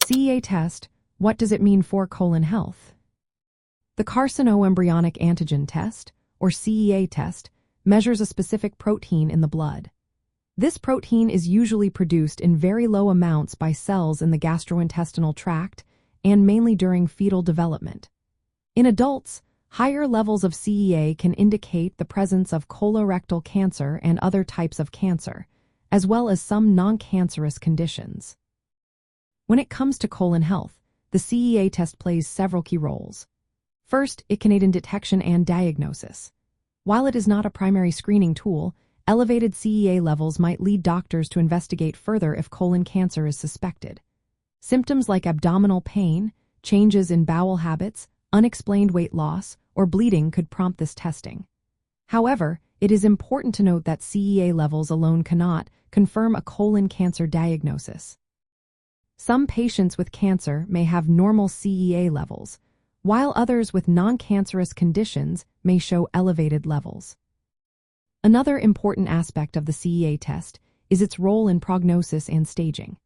CEA test, what does it mean for colon health? The carcinoembryonic antigen test, or CEA test, measures a specific protein in the blood. This protein is usually produced in very low amounts by cells in the gastrointestinal tract and mainly during fetal development. In adults, higher levels of CEA can indicate the presence of colorectal cancer and other types of cancer, as well as some non-cancerous conditions. When it comes to colon health, the CEA test plays several key roles. First, it can aid in detection and diagnosis. While it is not a primary screening tool, elevated CEA levels might lead doctors to investigate further if colon cancer is suspected. Symptoms like abdominal pain, changes in bowel habits, unexplained weight loss, or bleeding could prompt this testing. However, it is important to note that CEA levels alone cannot confirm a colon cancer diagnosis. Some patients with cancer may have normal CEA levels, while others with non-cancerous conditions may show elevated levels. Another important aspect of the CEA test is its role in prognosis and staging.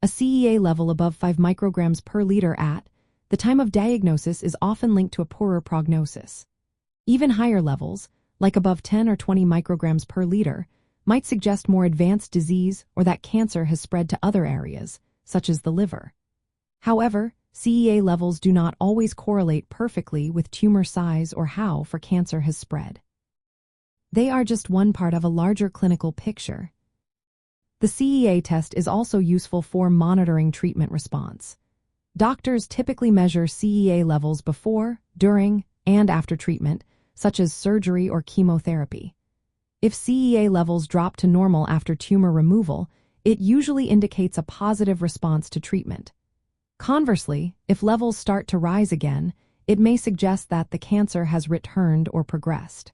A CEA level above 5 micrograms per liter at the time of diagnosis is often linked to a poorer prognosis. Even higher levels, like above 10 or 20 micrograms per liter, might suggest more advanced disease or that cancer has spread to other areas, such as the liver. However, CEA levels do not always correlate perfectly with tumor size or how far cancer has spread. They are just one part of a larger clinical picture. The CEA test is also useful for monitoring treatment response. Doctors typically measure CEA levels before, during, and after treatment, such as surgery or chemotherapy. If CEA levels drop to normal after tumor removal, it usually indicates a positive response to treatment. Conversely, if levels start to rise again, it may suggest that the cancer has returned or progressed.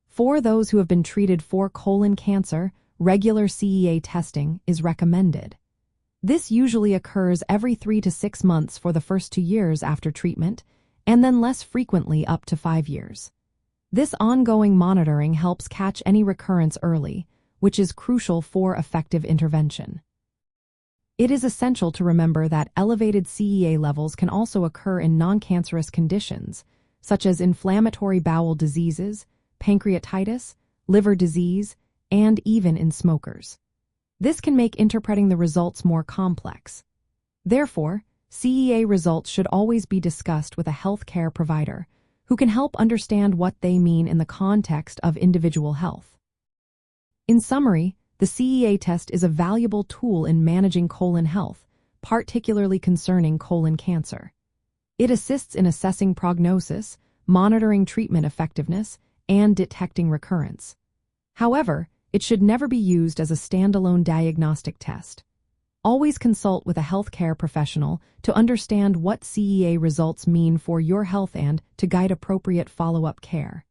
For those who have been treated for colon cancer, regular CEA testing is recommended. This usually occurs every 3 to 6 months for the first 2 years after treatment, and then less frequently up to 5 years. This ongoing monitoring helps catch any recurrence early, which is crucial for effective intervention. It is essential to remember that elevated CEA levels can also occur in non-cancerous conditions, such as inflammatory bowel diseases, pancreatitis, liver disease, and even in smokers. This can make interpreting the results more complex. Therefore, CEA results should always be discussed with a healthcare provider who can help understand what they mean in the context of individual health. In summary, the CEA test is a valuable tool in managing colon health, particularly concerning colon cancer. It assists in assessing prognosis, monitoring treatment effectiveness, and detecting recurrence. However, it should never be used as a standalone diagnostic test. Always consult with a healthcare professional to understand what CEA results mean for your health and to guide appropriate follow-up care.